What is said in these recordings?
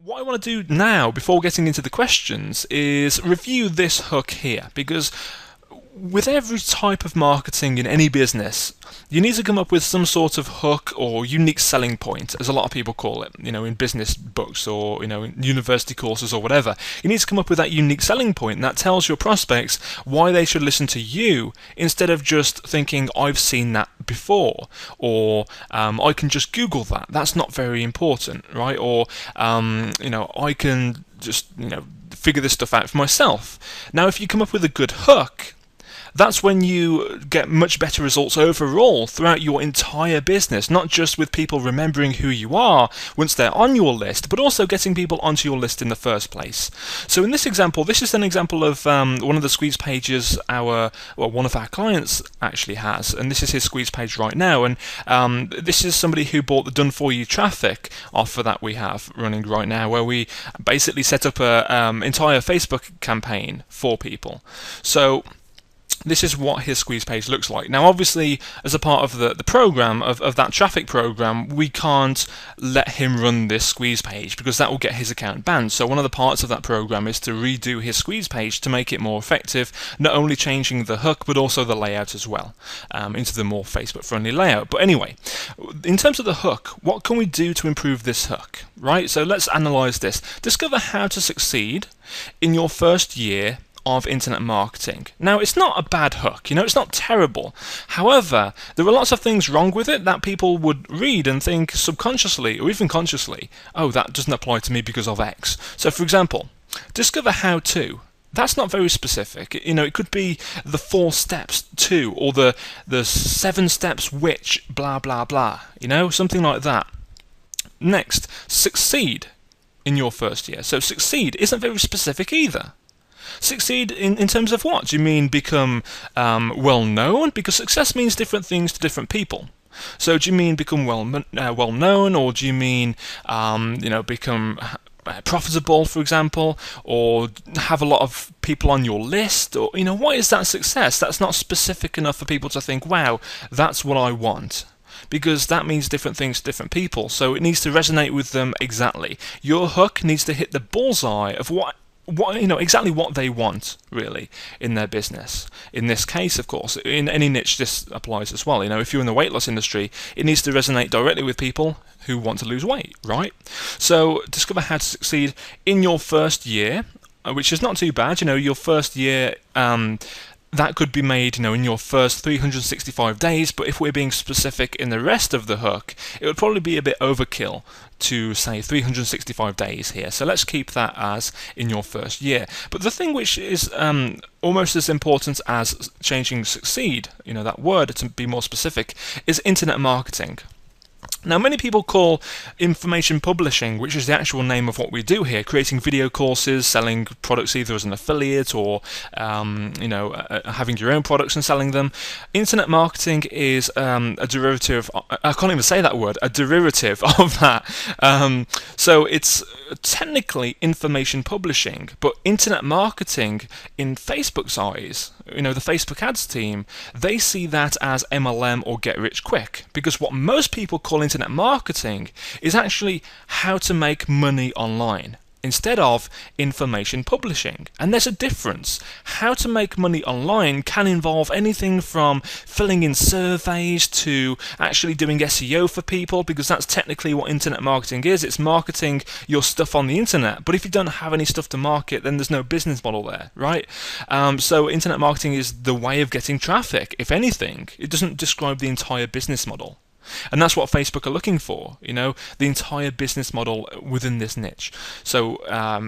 What I want to do now, before getting into the questions, is review this hook here, because with every type of marketing in any business, you need to come up with some sort of hook or unique selling point, as a lot of people call it, in business books or, in university courses or whatever. You need to come up with that unique selling point, and that tells your prospects why they should listen to you instead of just thinking, I've seen that before, or I can just Google that. That's not very important, right? Or, I can just, figure this stuff out for myself. Now, if you come up with a good hook, that's when you get much better results overall throughout your entire business, not just with people remembering who you are once they're on your list, but also getting people onto your list in the first place. So in this example, this is an example of one of the squeeze pages one of our clients actually has, and this is his squeeze page right now, and this is somebody who bought the Done For You traffic offer that we have running right now, where we basically set up a entire Facebook campaign for people. So this is what his squeeze page looks like. Now, obviously, as a part of the program, of that traffic program, we can't let him run this squeeze page because that will get his account banned. So one of the parts of that program is to redo his squeeze page to make it more effective, not only changing the hook, but also the layout as well, into the more Facebook-friendly layout. But anyway, in terms of the hook, what can we do to improve this hook, right? So let's analyze this. Discover how to succeed in your first year of internet marketing. Now, it's not a bad hook, it's not terrible. However, there are lots of things wrong with it that people would read and think subconsciously or even consciously, oh, that doesn't apply to me because of X. So, for example, discover how to. That's not very specific. It could be the 4 steps to, or the 7 steps which, blah, blah, blah. Something like that. Next, succeed in your first year. So succeed isn't very specific either. Succeed in terms of what? Do you mean become well known? Because success means different things to different people. So do you mean become well known, or do you mean become profitable, for example, or have a lot of people on your list, or what is that success? That's not specific enough for people to think, wow, that's what I want. Because that means different things to different people, so it needs to resonate with them exactly. Your hook needs to hit the bullseye of what exactly what they want, really, in their business. In this case, of course, in any niche this applies as well. If you're in the weight loss industry, it needs to resonate directly with people who want to lose weight, right? So discover how to succeed in your first year, which is not too bad. Your first year, that could be made, in your first 365 days, but if we're being specific in the rest of the hook, it would probably be a bit overkill to say 365 days here. So let's keep that as in your first year. But the thing which is almost as important as changing succeed, that word to be more specific, is internet marketing. Now, many people call information publishing, which is the actual name of what we do here, creating video courses, selling products either as an affiliate or, having your own products and selling them. Internet marketing is a derivative, I can't even say that word, a derivative of that. So it's technically information publishing, but internet marketing in Facebook's eyes, the Facebook ads team, they see that as MLM or get rich quick, because what most people call internet marketing is actually how to make money online instead of information publishing. And there's a difference. How to make money online can involve anything from filling in surveys to actually doing SEO for people, because that's technically what internet marketing is. It's marketing your stuff on the internet. But if you don't have any stuff to market, then there's no business model there, right? So internet marketing is the way of getting traffic. If anything, it doesn't describe the entire business model. And that's what Facebook are looking for, the entire business model within this niche. So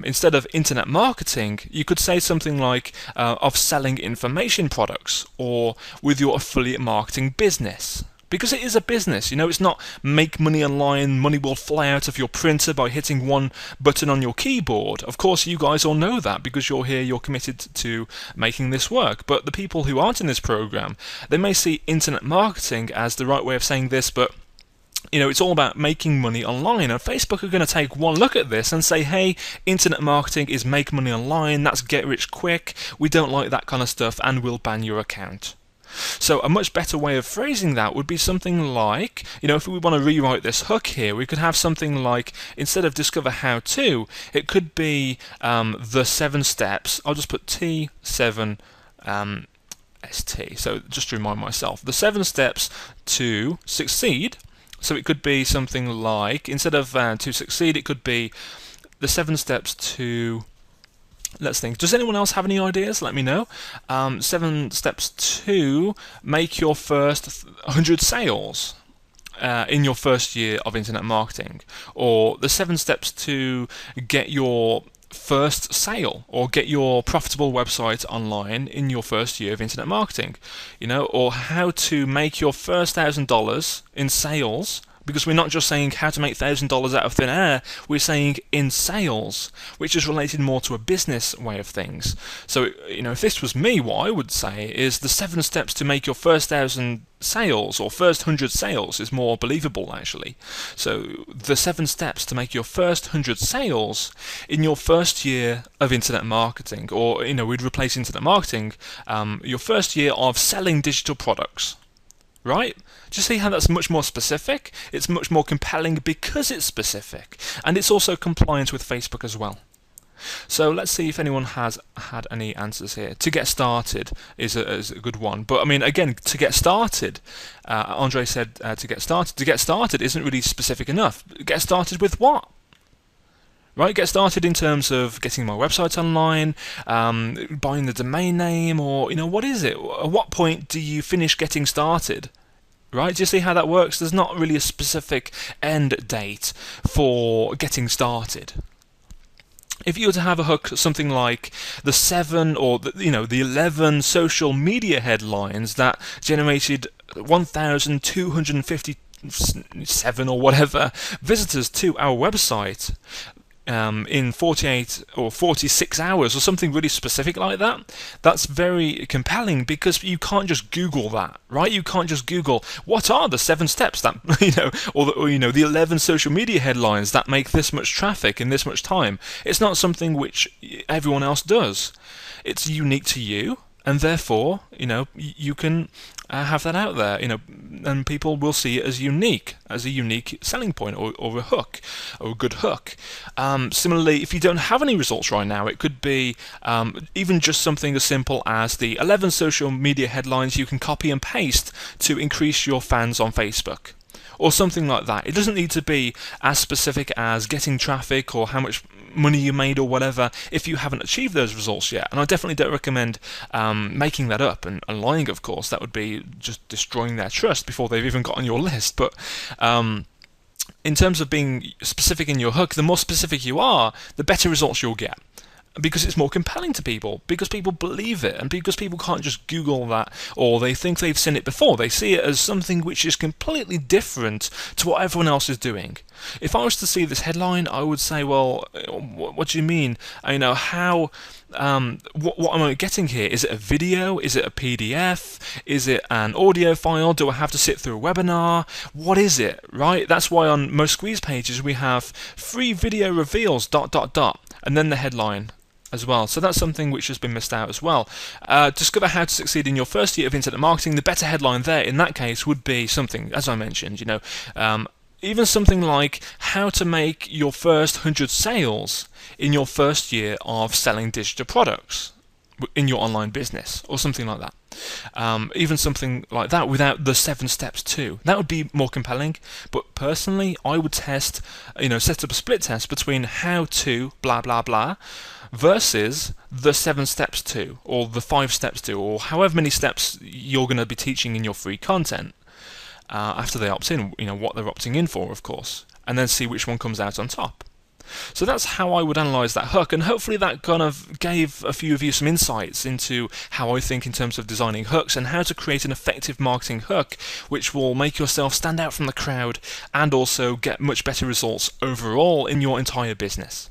instead of internet marketing, you could say something like of selling information products, or with your affiliate marketing business. Because it is a business, it's not make money online, money will fly out of your printer by hitting one button on your keyboard. Of course, you guys all know that because you're here, you're committed to making this work. But the people who aren't in this program, they may see internet marketing as the right way of saying this, but it's all about making money online, and Facebook are going to take one look at this and say, hey, internet marketing is make money online, that's get rich quick, we don't like that kind of stuff, and we'll ban your account. So a much better way of phrasing that would be something like, if we want to rewrite this hook here, we could have something like, instead of discover how to, it could be the 7 steps. I'll just put T7 ST. So just to remind myself, the 7 steps to succeed. So it could be something like, instead of to succeed, it could be the 7 steps to, let's think, does anyone else have any ideas? Let me know. 7 steps to make your first 100 sales in your first year of internet marketing, or the 7 steps to get your first sale, or get your profitable website online in your first year of internet marketing, or how to make your first $1,000 in sales, because we're not just saying how to make $1,000 out of thin air, we're saying in sales, which is related more to a business way of things. So, if this was me, what I would say is the 7 steps to make your first 1,000 sales or first 100 sales is more believable, actually. So the 7 steps to make your first 100 sales in your first year of internet marketing, or we'd replace internet marketing, your first year of selling digital products. Right? Do you see how that's much more specific? It's much more compelling because it's specific, and it's also compliant with Facebook as well. So let's see if anyone has had any answers here. To get started is a good one, but I mean, again, to get started, Andre said to get started. To get started isn't really specific enough. Get started with what? Right, get started in terms of getting my website online, buying the domain name, or what is it? At what point do you finish getting started? Right, do you see how that works? There's not really a specific end date for getting started. If you were to have a hook something like the 7 or the 11 social media headlines that generated 1,257 or whatever visitors to our website, in 48 or 46 hours or something really specific like that, that's very compelling, because you can't just Google that, right? You can't just Google what are the 7 steps that or the 11 social media headlines that make this much traffic in this much time. It's not something which everyone else does. It's unique to you, and therefore you can have that out there, and people will see it as a unique selling point, or a hook, or a good hook. Similarly, if you don't have any results right now, it could be even just something as simple as the 11 social media headlines you can copy and paste to increase your fans on Facebook, or something like that. It doesn't need to be as specific as getting traffic or how much money you made or whatever if you haven't achieved those results yet. And I definitely don't recommend making that up and lying, of course. That would be just destroying their trust before they've even got on your list. But in terms of being specific in your hook, the more specific you are, the better results you'll get, because it's more compelling to people, because people believe it, and because people can't just Google that, or they think they've seen it before. They see it as something which is completely different to what everyone else is doing. If I was to see this headline, I would say, well, what do you mean? How what am I getting here? Is it a video? Is it a PDF? Is it an audio file? Do I have to sit through a webinar? What is it, right? That's why on most squeeze pages we have free video reveals ... and then the headline as well. So that's something which has been missed out as well. Discover how to succeed in your first year of internet marketing. The better headline there in that case would be something, as I mentioned, even something like how to make your first 100 sales in your first year of selling digital products in your online business, or something like that. Even something like that without the 7 steps too. That would be more compelling. But personally, I would set up a split test between how to blah blah blah versus the 7 steps to, or the 5 steps to, or however many steps you're going to be teaching in your free content after they opt in, what they're opting in for, of course, and then see which one comes out on top. So that's how I would analyse that hook, and hopefully that kind of gave a few of you some insights into how I think in terms of designing hooks and how to create an effective marketing hook which will make yourself stand out from the crowd and also get much better results overall in your entire business.